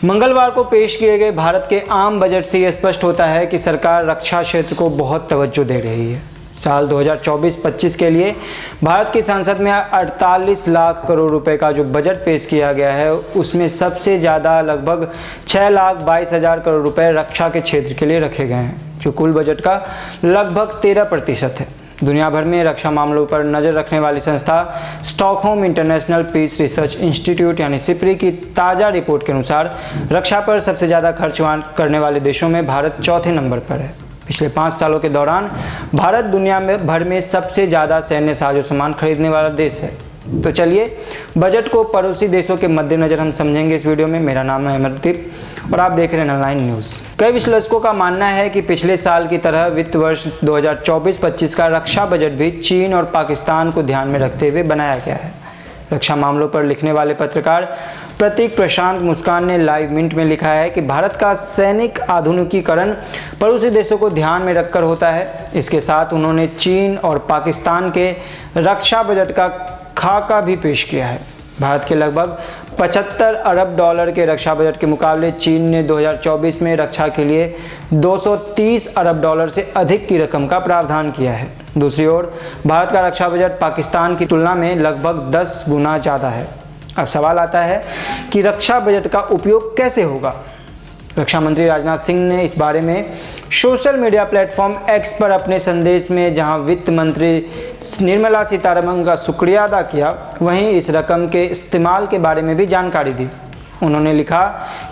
मंगलवार को पेश किए गए भारत के आम बजट से यह स्पष्ट होता है कि सरकार रक्षा क्षेत्र को बहुत तवज्जो दे रही है। साल 2024-25 के लिए भारत की संसद में 48 लाख करोड़ रुपए का जो बजट पेश किया गया है, उसमें सबसे ज़्यादा लगभग 6,22,000 करोड़ रुपए रक्षा के क्षेत्र के लिए रखे गए हैं, जो कुल बजट का लगभग 13% है। दुनिया भर में रक्षा मामलों पर नज़र रखने वाली संस्था Stockholm International Peace Research Institute यानी सिप्री की ताज़ा रिपोर्ट के अनुसार रक्षा पर सबसे ज़्यादा खर्च करने वाले देशों में भारत चौथे नंबर पर है। पिछले 5 सालों के दौरान भारत दुनिया में भर में सबसे ज़्यादा सैन्य साजो सामान खरीदने वाला देश है। तो चलिए बजट को पड़ोसी देशों के मद्देनज़र हम समझेंगे इस वीडियो में। मेरा नाम है अमरदीप और आप देख रहे हैं ऑनलाइन न्यूज़। कई विश्लेषकों का मानना है कि पिछले साल की तरह वित्त वर्ष 2024-25 का रक्षा बजट भी चीन और पाकिस्तान को ध्यान में रखते हुए बनाया गया है। रक्षा मामलों पर लिखने वाले पत्रकार प्रतीक प्रशांत मुस्कान ने लाइव मिनट में लिखा है कि भारत का सैनिक आधुनिकीकरण पड़ोसी देशों को ध्यान में रखकर होता है। इसके साथ उन्होंने चीन और पाकिस्तान के रक्षा बजट का खाका भी पेश किया है। भारत के लगभग 75 अरब डॉलर के रक्षा बजट के मुकाबले चीन ने 2024 में रक्षा के लिए 230 अरब डॉलर से अधिक की रकम का प्रावधान किया है। दूसरी ओर भारत का रक्षा बजट पाकिस्तान की तुलना में लगभग 10 गुना ज़्यादा है। अब सवाल आता है कि रक्षा बजट का उपयोग कैसे होगा। रक्षा मंत्री राजनाथ सिंह ने इस बारे में सोशल मीडिया प्लेटफॉर्म एक्स पर अपने संदेश में जहां वित्त मंत्री निर्मला सीतारमण का शुक्रिया अदा किया, वहीं इस रकम के इस्तेमाल के बारे में भी जानकारी दी। उन्होंने लिखा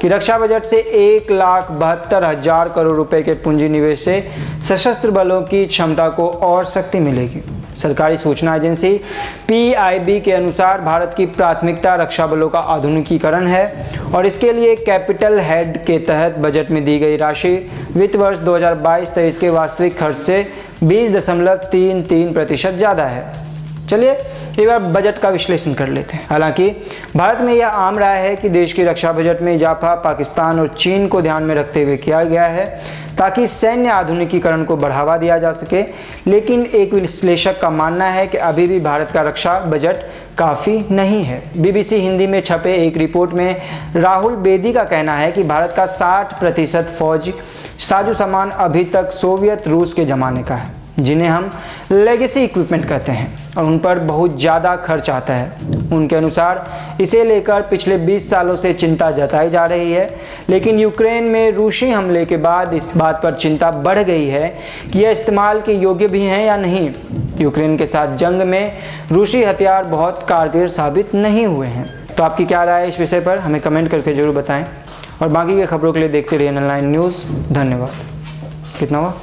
कि रक्षा बजट से 1,72,000 करोड़ रुपए के पूंजी निवेश से सशस्त्र बलों की क्षमता को और शक्ति मिलेगी। सरकारी सूचना एजेंसी PIB के अनुसार भारत की प्राथमिकता रक्षा बलों का आधुनिकीकरण है और इसके लिए कैपिटल हेड के तहत बजट में दी गई राशि वित्त वर्ष 2022-23 के वास्तविक खर्च से 20.33% ज़्यादा है। चलिए एक बार बजट का विश्लेषण कर लेते हैं। हालांकि भारत में यह आम राय है कि देश के रक्षा बजट में इजाफा पाकिस्तान और चीन को ध्यान में रखते हुए किया गया है ताकि सैन्य आधुनिकीकरण को बढ़ावा दिया जा सके। लेकिन एक विश्लेषक का मानना है कि अभी भी भारत का रक्षा बजट काफ़ी नहीं है। BBC हिंदी में छपे एक रिपोर्ट में राहुल बेदी का कहना है कि भारत का 60% फौज साजो सामान अभी तक सोवियत रूस के ज़माने का है, जिन्हें हम लेगेसी इक्विपमेंट कहते हैं, और उन पर बहुत ज़्यादा खर्च आता है। उनके अनुसार इसे लेकर पिछले 20 सालों से चिंता जताई जा रही है, लेकिन यूक्रेन में रूसी हमले के बाद इस बात पर चिंता बढ़ गई है कि यह इस्तेमाल के योग्य भी हैं या नहीं। यूक्रेन के साथ जंग में रूसी हथियार बहुत कारगर साबित नहीं हुए हैं। तो आपकी क्या राय है इस विषय पर, हमें कमेंट करके ज़रूर बताएँ और बाकी की खबरों के लिए देखते रहिए ऑनलाइन न्यूज़। धन्यवाद। कितना हुआ?